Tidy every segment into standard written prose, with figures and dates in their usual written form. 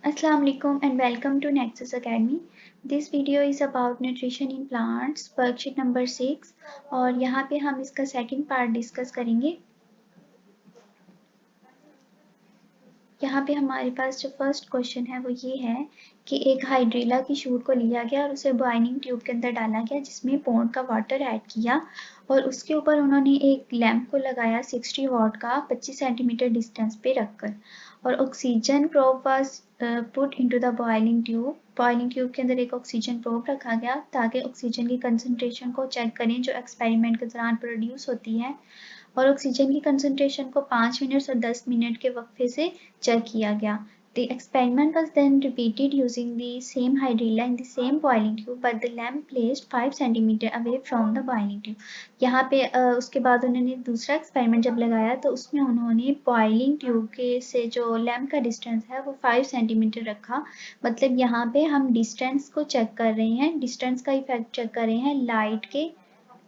Assalamu alaikum and welcome to Nexus Academy. This video is about nutrition in plants, worksheet number 6 और यहाँ पे हम इसका second part discuss करेंगे। यहाँ पे हमारे पास जो फर्स्ट क्वेश्चन है वो ये है कि एक हाइड्रीला की शूट को लिया गया और उसे बॉइलिंग ट्यूब के अंदर डाला गया जिसमें पौंड का वाटर ऐड किया और उसके ऊपर उन्होंने एक लैंप को लगाया 60 वॉट का 25 सेंटीमीटर डिस्टेंस पे रखकर और oxygen probe was put into the boiling tube के अंदर एक ऑक्सीजन प्रोब रखा गया ताकि ऑक्सीजन की कंसंट्रेशन को चेक करें जो एक्सपेरिमेंट के दौरान प्रोड्यूस होती है और ऑक्सीजन की कंसंट्रेशन को 5 मिनट और 10 मिनट के वक्फे से चेक किया गया। The experiment was then repeated using the same hydrilla in the same boiling tube, but the lamp placed 5 centimeter away from the boiling tube. यहाँ पे उसके बाद उन्होंने दूसरा एक्सपेरिमेंट जब लगाया तो उसमें उन्होंने बॉइलिंग ट्यूब के से जो लैम्प का डिस्टेंस है वो 5 सेंटीमीटर रखा। मतलब यहाँ पे हम डिस्टेंस को चेक कर रहे हैं, डिस्टेंस का इफेक्ट चेक कर रहे हैं,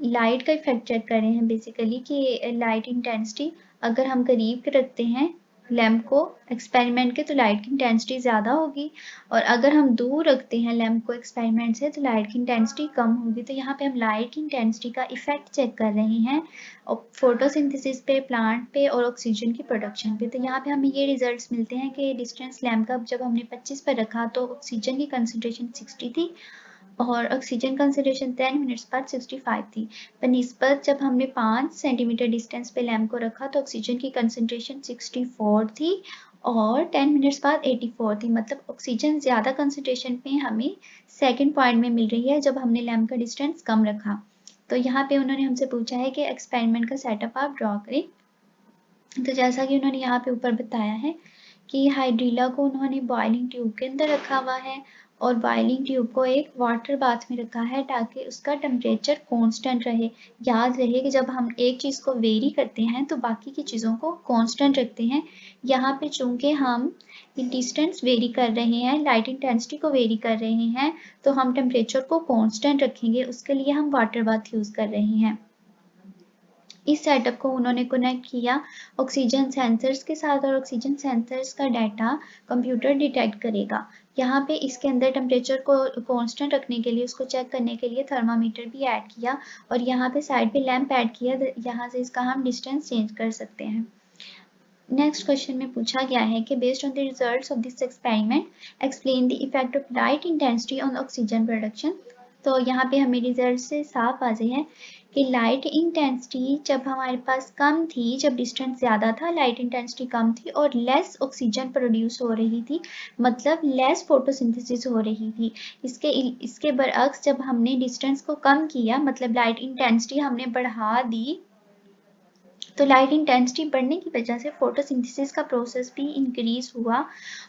लाइट का इफेक्ट चेक कर रहे हैं बेसिकली कि लाइट इंटेंसिटी अगर हम करीब के रखते हैं लैम्प को एक्सपेरिमेंट के तो लाइट की इंटेंसिटी ज़्यादा होगी और अगर हम दूर रखते हैं लैम्प को एक्सपेरिमेंट से तो लाइट की इंटेंसिटी कम होगी। तो यहाँ पे हम लाइट की इंटेंसिटी का इफेक्ट चेक कर रहे हैं फोटोसिंथेसिस पे, प्लांट पे और ऑक्सीजन की प्रोडक्शन पे। तो यहाँ पे हमें ये रिजल्ट्स मिलते हैं कि डिस्टेंस लैम्प का जब हमने 25 पर रखा तो ऑक्सीजन की कंसनट्रेशन 60 थी और ऑक्सीजन कंसंट्रेशन 10 मिनट्स पर 65 थी। बनिस्बत जब हमने 5 सेंटीमीटर डिस्टेंस पे लैम्प को रखा तो ऑक्सीजन की कंसंट्रेशन 64 थी और 10 मिनट्स बाद 84 थी। मतलब ऑक्सीजन ज़्यादा कंसंट्रेशन पे हमें सेकंड पॉइंट में मिल रही है जब हमने लैम्प का डिस्टेंस कम रखा। तो यहाँ पे उन्होंने हमसे पूछा है कि एक्सपेरिमेंट का सेटअप आप ड्रॉ करें। तो जैसा कि उन्होंने यहाँ पे ऊपर बताया है कि हाइड्रीला को उन्होंने बॉइलिंग ट्यूब के अंदर रखा हुआ है और बॉइलिंग ट्यूब को एक वाटर बाथ में रखा है ताकि उसका टेम्परेचर कांस्टेंट रहे। याद रहे कि जब हम एक चीज़ को वेरी करते हैं तो बाकी की चीज़ों को कांस्टेंट रखते हैं। यहाँ पे चूंकि हम डिस्टेंस वेरी कर रहे हैं, लाइट इंटेंसिटी को वेरी कर रहे हैं, तो हम टेम्परेचर को कांस्टेंट रखेंगे। उसके लिए हम वाटर बाथ यूज़ कर रहे हैं। इस सेटअप को उन्होंने कनेक्ट किया ऑक्सीजन सेंसर्स के साथ और ऑक्सीजन सेंसर्स का डाटा कंप्यूटर डिटेक्ट करेगा। यहाँ पे इसके अंदर टेम्परेचर को कांस्टेंट रखने के लिए, उसको चेक करने के लिए थर्मामीटर भी ऐड किया और यहाँ पे साइड पे लैंप ऐड किया। यहाँ से इसका हम डिस्टेंस चेंज कर सकते हैं। नेक्स्ट क्वेश्चन में पूछा गया है कि based on the results of this experiment explain the effect of light intensity on oxygen production. तो यहाँ पे हमें रिजल्ट से साफ वाज़ेह है कि लाइट इंटेंसिटी जब हमारे पास कम थी, जब डिस्टेंस ज़्यादा था, लाइट इंटेंसिटी कम थी और लेस ऑक्सीजन प्रोड्यूस हो रही थी, मतलब लेस फोटोसिंथेसिस हो रही थी। इसके बरअक्स जब हमने डिस्टेंस को कम किया, मतलब लाइट इंटेंसिटी हमने बढ़ा दी, तो लाइट इंटेंसिटी बढ़ने की वजह से फोटोसिंथेसिस का प्रोसेस भी इंक्रीज हुआ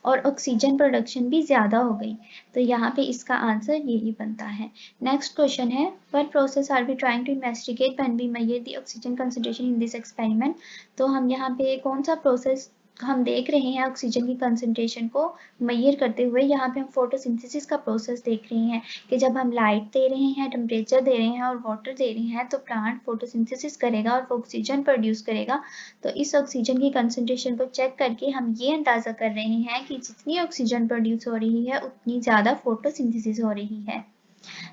और ऑक्सीजन प्रोडक्शन भी ज़्यादा हो गई। तो यहाँ पे इसका आंसर यही बनता है। नेक्स्ट क्वेश्चन है what process are we trying to investigate when we measure the oxygen concentration in this experiment. तो हम यहाँ पे कौन सा प्रोसेस हम देख रहे हैं ऑक्सीजन की कंसंट्रेशन को मेजर करते हुए। यहाँ पे हम फोटोसिंथेसिस का प्रोसेस देख रहे हैं कि जब हम लाइट दे रहे हैं, टेम्परेचर दे रहे हैं और वाटर दे रहे हैं तो प्लांट फोटोसिंथेसिस करेगा और वो ऑक्सीजन प्रोड्यूस करेगा। तो इस ऑक्सीजन की कंसंट्रेशन को चेक करके हम ये अंदाज़ा कर रहे हैं कि जितनी ऑक्सीजन प्रोड्यूस हो रही है उतनी ज़्यादा फोटोसिंथेसिस हो रही है।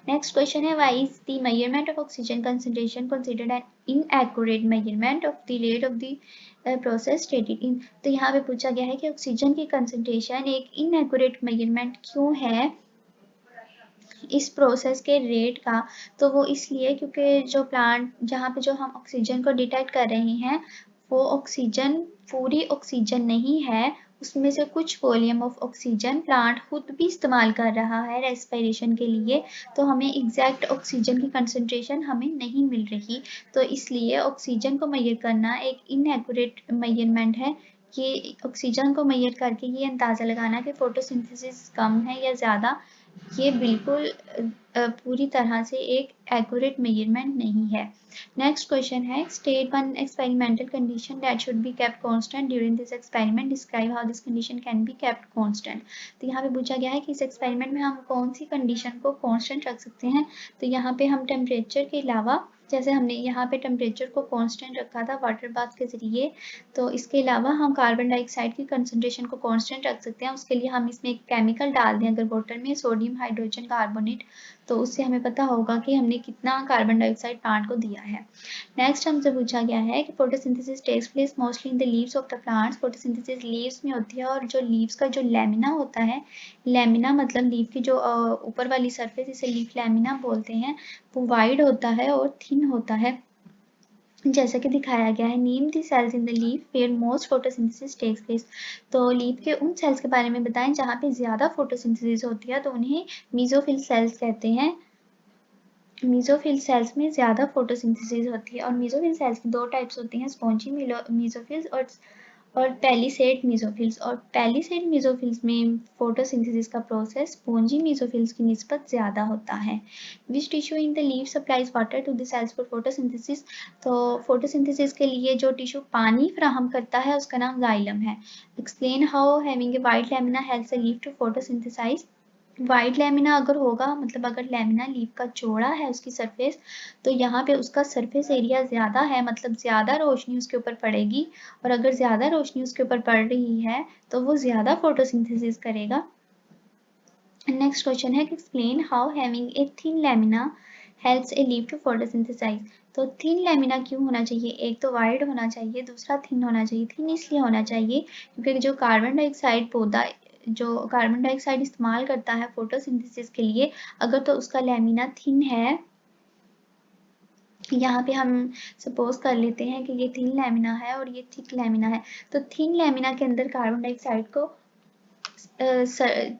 Next question है why is the measurement of oxygen concentration considered an inaccurate measurement of the rate of the process stated in। तो यहाँ पे पूछा गया है कि ऑक्सीजन की कंसंट्रेशन एक inaccurate measurement क्यों है इस प्रोसेस के रेट का। तो वो इसलिए क्योंकि जो प्लांट जहाँ पे जो हम ऑक्सीजन को डिटेक्ट कर रहे हैं वो ऑक्सीजन पूरी ऑक्सीजन नहीं है, उसमें से कुछ वॉल्यूम ऑफ ऑक्सीजन प्लांट खुद भी इस्तेमाल कर रहा है रेस्पिरेशन के लिए। तो हमें एग्जैक्ट ऑक्सीजन की कंसंट्रेशन हमें नहीं मिल रही, तो इसलिए ऑक्सीजन को मेजर करना एक इनएक्यूरेट मेजरमेंट है। ये ऑक्सीजन को मेजर करके ये अंदाज़ा लगाना कि फोटोसिंथेसिस कम है या ज़्यादा, ये बिल्कुल पूरी तरह से एक एक्यूरेट मेजरमेंट नहीं है। नेक्स्ट क्वेश्चन है, state one experimental condition that should be kept constant during this experiment, describe how this condition can be kept constant. तो यहाँ पे पूछा गया है कि इस एक्सपेरिमेंट में हम कौन सी कंडीशन को कांस्टेंट रख सकते हैं। तो यहाँ पे हम टेम्परेचर के अलावा, जैसे हमने यहाँ पे टेम्परेचर को कांस्टेंट रखा था वाटर बाथ के जरिए, तो इसके अलावा हम कार्बन डाइऑक्साइड की कंसंट्रेशन को कांस्टेंट रख सकते हैं। उसके लिए हम इसमें एक केमिकल डाल दें अगर वाटर में, सोडियम हाइड्रोजन कार्बोनेट, तो उससे हमें पता होगा कि हमने कितना कार्बन डाइऑक्साइड प्लांट को दिया है। नेक्स्ट हमसे पूछा गया है कि photosynthesis takes place mostly in the leaves of the plants. Photosynthesis leaves में होती है, और जो लीव्स का जो लैमिना होता है, लैमिना मतलब लीफ की जो ऊपर वाली सरफेस, इसे लीफ लैमिना बोलते हैं, वो वाइड होता है और थिन होता है, जैसा कि दिखाया गया है। Name the cells in the leaf where most photosynthesis takes place. तो लीफ के उन सेल्स के बारे में बताएं जहाँ पे ज्यादा फोटोसिंथेसिस होती है, तो उन्हें मीजोफिल सेल्स कहते हैं। मीजोफिल सेल्स में ज़्यादा फोटोसिंथेसिस होती है, और मीजोफिल सेल्स की दो टाइप्स होती हैं, स्पॉन्जी मीजोफिल्स और पैलिसेड मीजोफिल्स। और पैलिसेड मीजोफिल्स में फोटोसिंथेसिस का प्रोसेस स्पॉन्जी मीजोफिल्स की निस्बत ज़्यादा होता है। Which tissue in the leaf supplies water to the cells for photosynthesis. तो फोटोसिंथेसिस के लिए जो टिश्यू पानी फ्राहम करता है उसका नाम जाइलम है। Explain how having a wide lamina helps the leaf to photosynthesise. Wide lamina अगर होगा, मतलब अगर लैमिना लीफ का चौड़ा है उसकी सरफेस, तो यहाँ पे उसका सरफेस एरिया ज़्यादा है, मतलब ज़्यादा रोशनी उसके ऊपर पड़ेगी, और अगर ज़्यादा रोशनी उसके ऊपर पड़ रही है तो वो ज़्यादा फोटोसिंथेसिस करेगा। नेक्स्ट क्वेश्चन है, explain how having a thin lamina helps a leaf to photosynthesise. तो थिन लैमिना क्यों होना चाहिए? एक तो वाइड होना चाहिए, दूसरा थिन होना चाहिए। थिन इसलिए होना चाहिए क्योंकि जो कार्बन डाइऑक्साइड पौधा जो कार्बन डाइऑक्साइड इस्तेमाल करता है फोटोसिंथेसिस के लिए, अगर तो उसका लैमिना थिन है, यहाँ पे हम सपोज कर लेते हैं कि ये थिन लैमिना है और ये थिक लैमिना है, तो थिन लैमिना के अंदर कार्बन डाइऑक्साइड को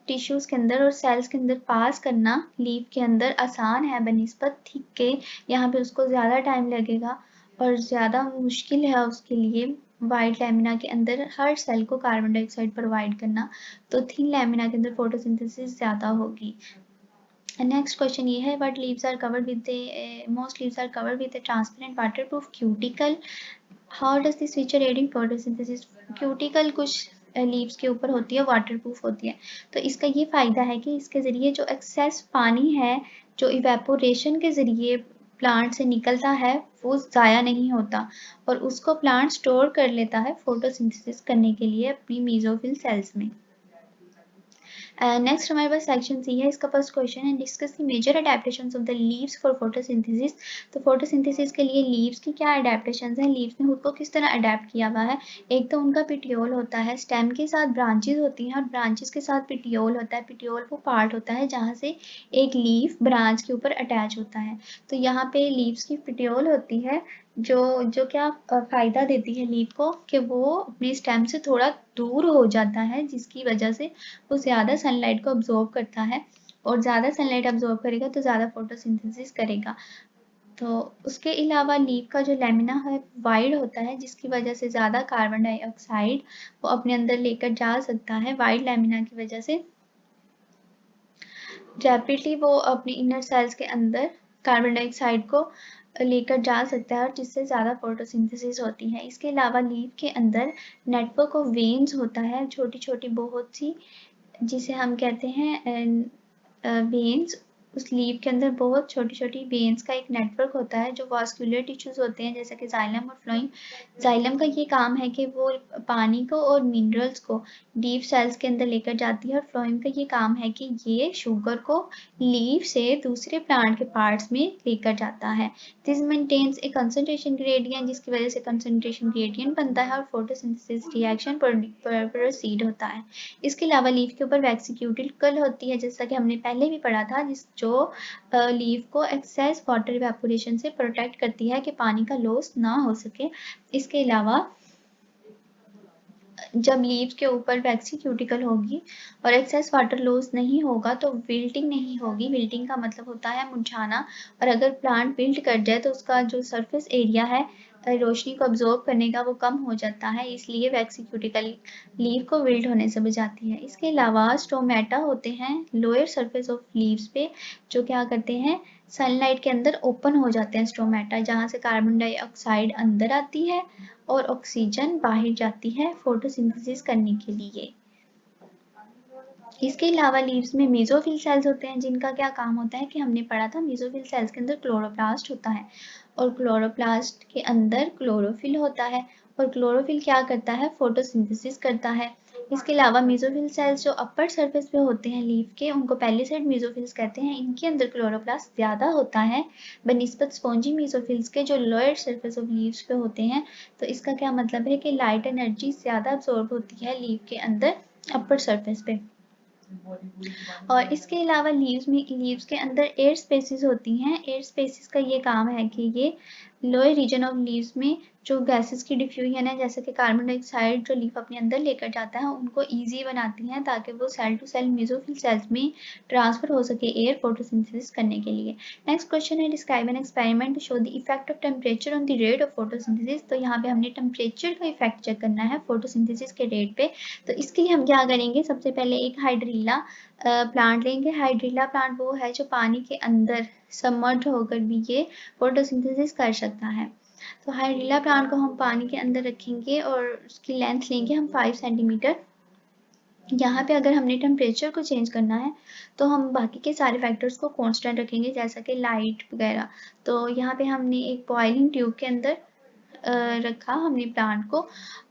टिश्यूज के अंदर और सेल्स के अंदर पास करना लीफ के अंदर आसान है बनिस्बत थिक के। यहाँ पे उसको ज़्यादा टाइम लगेगा और ज़्यादा मुश्किल है उसके लिए वाइट लैमिना के अंदर हर सेल को कार्बन डाइऑक्साइड प्रोवाइड करना, तो थिन लैमिना के अंदर फोटोसिंथेसिस ज़्यादा होगी। नेक्स्ट क्वेश्चन ये है, but leaves are covered with most leaves are covered with transparent waterproof cuticle, how does this feature aid in photosynthesis. Cuticle कुछ लीव्स के ऊपर होती है, वाटरप्रूफ होती है, तो इसका ये फायदा है कि इसके जरिए जो एक्सेस पानी है जो इवेपोरेशन के जरिए प्लांट से निकलता है वो ज़ाया नहीं होता, और उसको प्लांट स्टोर कर लेता है फोटोसिंथेसिस करने के लिए अपनी मीजोफिल सेल्स में। नेक्स्ट हमारे पास सेक्शन सी है, इसका फर्स्ट क्वेश्चन है, discuss the major adaptations of the leaves for photosynthesis. तो फोटोसिंथेसिस के लिए लीव्स की क्या अडेप्टेशंस हैं, लीव्स ने खुद को किस तरह अडेप्ट किया हुआ है। एक तो उनका पिटियोल होता है, स्टेम के साथ ब्रांचेस होती हैं और ब्रांचेस के साथ पिटियोल होता है। पिटियोल वो पार्ट होता है जहाँ से एक लीफ ब्रांच के ऊपर अटैच होता है। तो यहाँ पे लीव्स की पिटियोल होती है जो जो क्या फायदा देती है लीफ को कि वो अपने स्टेम से थोड़ा दूर हो जाता है, जिसकी वजह से वो ज़्यादा सनलाइट को अब्जॉर्व करता है, और ज़्यादा सनलाइट अब्जॉर्व करेगा तो ज़्यादा फोटोसिंथेसिस करेगा। तो उसके अलावा लीफ का जो लैमिना है वाइड होता है, जिसकी वजह से ज़्यादा कार्बन डाइऑक्साइड वो अपने अंदर लेकर जा सकता है। वाइड लैमिना की वजह से रैपिडली वो अपने इनर सेल्स के अंदर कार्बन डाइऑक्साइड को लेकर जा सकता है, और जिससे ज़्यादा फोटोसिंथेसिस होती है। इसके अलावा लीफ के अंदर नेटवर्क ऑफ वेन्स होता है, छोटी छोटी बहुत सी, जिसे हम कहते हैं वेन्स। उस लीफ के अंदर बहुत छोटी छोटी वेन्स का एक नेटवर्क होता है जो वास्कुलर टिश्यूज होते हैं, जैसे कि जाइलम और फ्लोएम। जाइलम का ये काम है कि वो पानी को और मिनरल्स को डीप सेल्स के अंदर लेकर जाती है, और फ्लोएम का ये काम है कि ये शुगर को लीफ से दूसरे प्लांट के पार्ट्स में लेकर जाता है। This maintains a concentration gradient, जिसकी वजह से कंसंट्रेशन ग्रेडियंट बनता है और फोटोसिंथेसिस रिएक्शन प्रोसीड होता है। इसके अलावा लीफ के ऊपर वेसिक्यूटिकल होती है, जैसा कि हमने पहले भी पढ़ा था, जो लीफ को एक्सेस वाटर इवेपोरेशन से प्रोटेक्ट करती है कि पानी का लॉस ना हो सके। इसके अलावा जब लीव्स के ऊपर वैक्सी क्यूटिकल होगी और एक्सेस वाटर लॉस नहीं होगा तो विल्टिंग नहीं होगी। विल्टिंग का मतलब होता है मुरझाना, और अगर प्लांट विल्ट कर जाए तो उसका जो सरफेस एरिया है रोशनी को अब्जॉर्ब करने का वो कम हो जाता है, इसलिए वैक्सी क्यूटिकल लीव को विल्ट होने से बचाती है। इसके अलावा स्टोमेटा होते हैं लोअर सरफेस ऑफ लीव्स पे, जो क्या करते हैं सनलाइट के अंदर ओपन हो जाते हैं स्टोमेटा, जहाँ से कार्बन डाइऑक्साइड अंदर आती है और ऑक्सीजन बाहर जाती है फोटोसिंथेसिस करने के लिए। इसके अलावा लीव्स में मेसोफिल सेल्स होते हैं, जिनका क्या काम होता है कि हमने पढ़ा था मेसोफिल सेल्स के अंदर क्लोरोप्लास्ट होता है और क्लोरोप्लास्ट के अंदर क्लोरोफिल होता है और क्लोरोफिल क्या करता है फोटोसिंथेसिस करता है। इसके अलावा मेसोफिल सेल्स जो अपर सरफेस पे होते हैं लीफ के, उनको पेलिसेड मेसोफिल्स कहते हैं। इनके अंदर क्लोरोप्लास्ट ज़्यादा होता है बनिस्बत स्पॉन्जी मेसोफिल्स के, जो लोअर सरफेस ऑफ लीव्स पे होते हैं। तो इसका क्या मतलब है कि लाइट एनर्जी ज़्यादा अब्सॉर्ब होती है लीफ के अंदर अपर सरफेस पे। और इसके अलावा लीव्स के अंदर एयर स्पेसिस होती हैं। एयर स्पेसिस का ये काम है कि ये लोअर रीजन ऑफ लीव्स में जो गैसेस की डिफ्यूजन है, जैसे कि कार्बन डाइऑक्साइड जो लीफ अपने अंदर लेकर जाता है, उनको इजी बनाती हैं ताकि वो cell to cell mesophyll cells में ट्रांसफर हो सके एयर फोटोसिंथेसिस करने के लिए। नेक्स्ट क्वेश्चन है describe an experiment to show the effect of temperature on the rate of photosynthesis. तो यहाँ पे हमने टेम्परेचर का इफेक्ट चेक करना है फोटोसिंथेसिस के रेट पे। तो इसके लिए हम क्या करेंगे, सबसे पहले एक हाइड्रीला प्लांट लेंगे। हाइड्रीला प्लांट वो है जो पानी के अंदर सबमर्ज होकर भी ये फोटोसिंथेसिस कर सकता है। तो हाइड्रीला प्लांट को हम पानी के अंदर रखेंगे और उसकी लेंथ लेंगे हम 5 सेंटीमीटर। यहाँ पे अगर हमने टेम्परेचर को चेंज करना है तो हम बाकी के सारे फैक्टर्स को कांस्टेंट रखेंगे, जैसा कि लाइट वगैरह। तो यहाँ पे हमने एक बॉइलिंग ट्यूब के अंदर रखा हमने प्लांट को,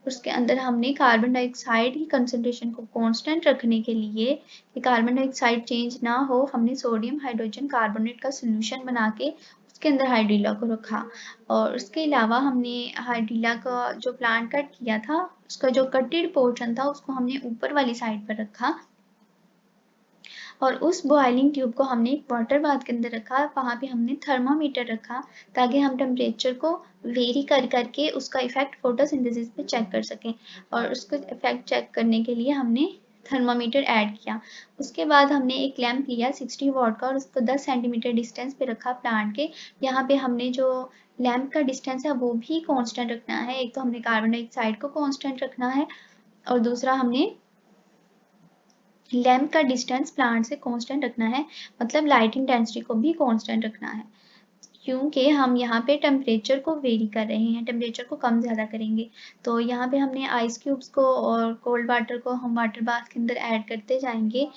उसके अंदर हमने कार्बन डाइऑक्साइड की कंसंट्रेशन को कांस्टेंट रखने के लिए कि कार्बन डाइऑक्साइड चेंज ना हो, हमने सोडियम हाइड्रोजन कार्बोनेट का सोल्यूशन बना के उसके अंदर हाइड्रीला को रखा। और उसके अलावा हमने हाइड्रीला का जो प्लांट कट किया था, उसका जो कटेड पोर्शन था उसको हमने ऊपर वाली साइड पर रखा और उस बॉइलिंग ट्यूब को हमने एक वाटर बाथ के अंदर रखा। वहाँ पे हमने थर्मामीटर रखा ताकि हम टेम्परेचर को वेरी कर करके उसका इफेक्ट फोटोसिंथेसिस पे चेक कर सकें। और उसको इफेक्ट चेक करने के लिए हमने थर्मामीटर ऐड किया। उसके बाद हमने एक लैंप लिया 60 वाट का और उसको 10 सेंटीमीटर डिस्टेंस पे रखा प्लांट के। यहाँ पे हमने जो लैंप का डिस्टेंस है वो भी कांस्टेंट रखना है। एक तो हमने कार्बन डाइऑक्साइड को कांस्टेंट रखना है और दूसरा हमने लैंप का डिस्टेंस प्लांट से कांस्टेंट रखना है, मतलब लाइट इंटेंसिटी को भी कांस्टेंट रखना है, क्योंकि हम यहाँ पे टेम्परेचर को वेरी कर रहे हैं, टेम्परेचर को कम ज़्यादा करेंगे। तो यहाँ पे हमने आइस क्यूब्स को और कोल्ड वाटर को हम वाटर बाथ के अंदर ऐड करते जाएंगे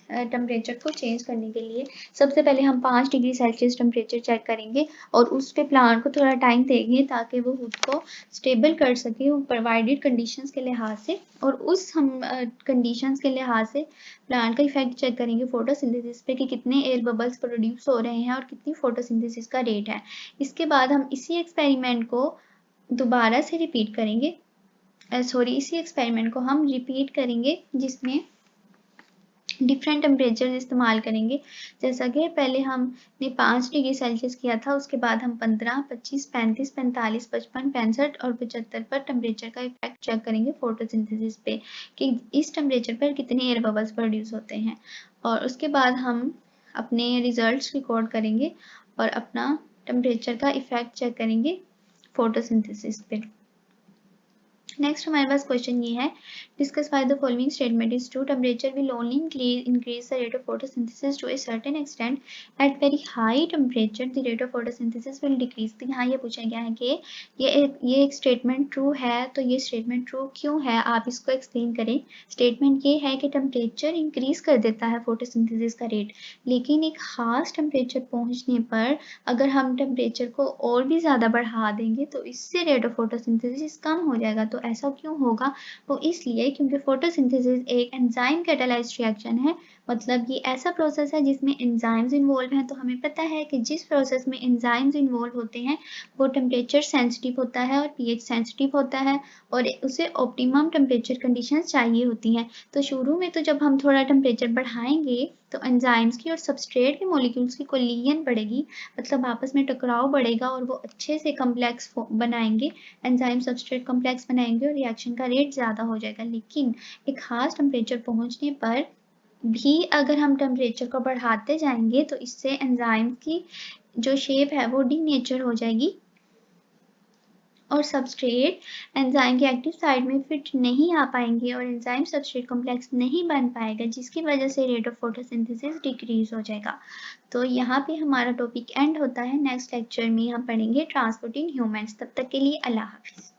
टेम्परेचर को चेंज करने के लिए। सबसे पहले हम 5 डिग्री सेल्सियस टेम्परेचर चेक करेंगे और उस पे प्लांट को थोड़ा टाइम देंगे ताकि वो खुद को स्टेबल कर सके प्रोवाइडेड कंडीशंस के लिहाज से। और उस हम कंडीशंस के लिहाज से प्लांट का इफेक्ट चेक करेंगे फोटोसिंथेसिस पे कि कितने एयर बबल्स प्रोड्यूस हो रहे हैं और कितनी फोटोसिंथेसिस का रेट है। इसके बाद हम इसी एक्सपेरिमेंट को दोबारा से रिपीट करेंगे, इसी एक्सपेरिमेंट को हम रिपीट करेंगे जिसमें डिफरेंट टेम्परेचर इस्तेमाल करेंगे। जैसा कि पहले हमने 5 डिग्री सेल्सियस किया था, उसके बाद हम 15, 25, 35, 45, 55, 65 और 75 पर टेम्परेचर का इफेक्ट चेक करेंगे फोटोसिंथेसिस पे कि इस टेम्परेचर पर कितने एयर बबल्स प्रोड्यूस होते हैं। और उसके बाद हम अपने रिजल्ट्स रिकॉर्ड करेंगे और अपना टेम्परेचर का इफेक्ट चेक करेंगे फोटोसिंथेसिस पे। नेक्स्ट हमारे पास क्वेश्चन ये है, discuss why the following statement is true, temperature will only increase the rate of photosynthesis to a certain extent, at very high temperature the rate of photosynthesis will decrease. तो यहाँ ये पूछा गया है कि ये एक स्टेटमेंट ट्रू है, तो ये स्टेटमेंट ट्रू क्यों है, आप इसको एक्सप्लेन करें। स्टेटमेंट ये है कि टेम्परेचर इंक्रीज कर देता है फोटोसिंथेसिस का रेट, लेकिन एक खास टेम्परेचर पहुँचने पर अगर हम टेम्परेचर को और भी ज़्यादा बढ़ा देंगे तो इससे रेट ऑफ फोटोसिंथेसिस कम हो जाएगा। तो ऐसा क्यों होगा, वो इसलिए क्योंकि फोटोसिंथेसिस एक एंजाइम कैटालाइज्ड रिएक्शन है, मतलब ये ऐसा प्रोसेस है जिसमें एंजाइम्स इन्वॉल्व हैं। तो हमें पता है कि जिस प्रोसेस में एंजाइम्स इन्वॉल्व होते हैं वो टेम्परेचर सेंसिटिव होता है और पीएच सेंसिटिव होता है और उसे ऑप्टिमम टेम्परेचर कंडीशंस चाहिए होती हैं। तो शुरू में तो जब हम थोड़ा टेम्परेचर बढ़ाएंगे तो एंजाइम्स की और सबस्ट्रेट के मॉलिक्यूल्स की कोलिजन बढ़ेगी, मतलब आपस में टकराव बढ़ेगा और वो अच्छे से कम्प्लेक्स बनाएंगे, एंजाइम सबस्ट्रेट कम्प्लेक्स बनाएंगे और रिएक्शन का रेट ज़्यादा हो जाएगा। लेकिन एक खास टेम्परेचर पहुंचने पर भी अगर हम टेम्परेचर को बढ़ाते जाएंगे तो इससे एंजाइम की जो शेप है वो डीनेचर हो जाएगी और सबस्ट्रेट एंजाइम के एक्टिव साइट में फिट नहीं आ पाएंगे और एंजाइम सबस्ट्रेट कॉम्प्लेक्स नहीं बन पाएगा, जिसकी वजह से रेट ऑफ फोटोसिंथेसिस डिक्रीज हो जाएगा। तो यहाँ पे हमारा टॉपिक एंड होता है। नेक्स्ट लेक्चर में हम पढ़ेंगे ट्रांसपोर्ट इन ह्यूमंस। तब तक के लिए अल्लाह हाफिज।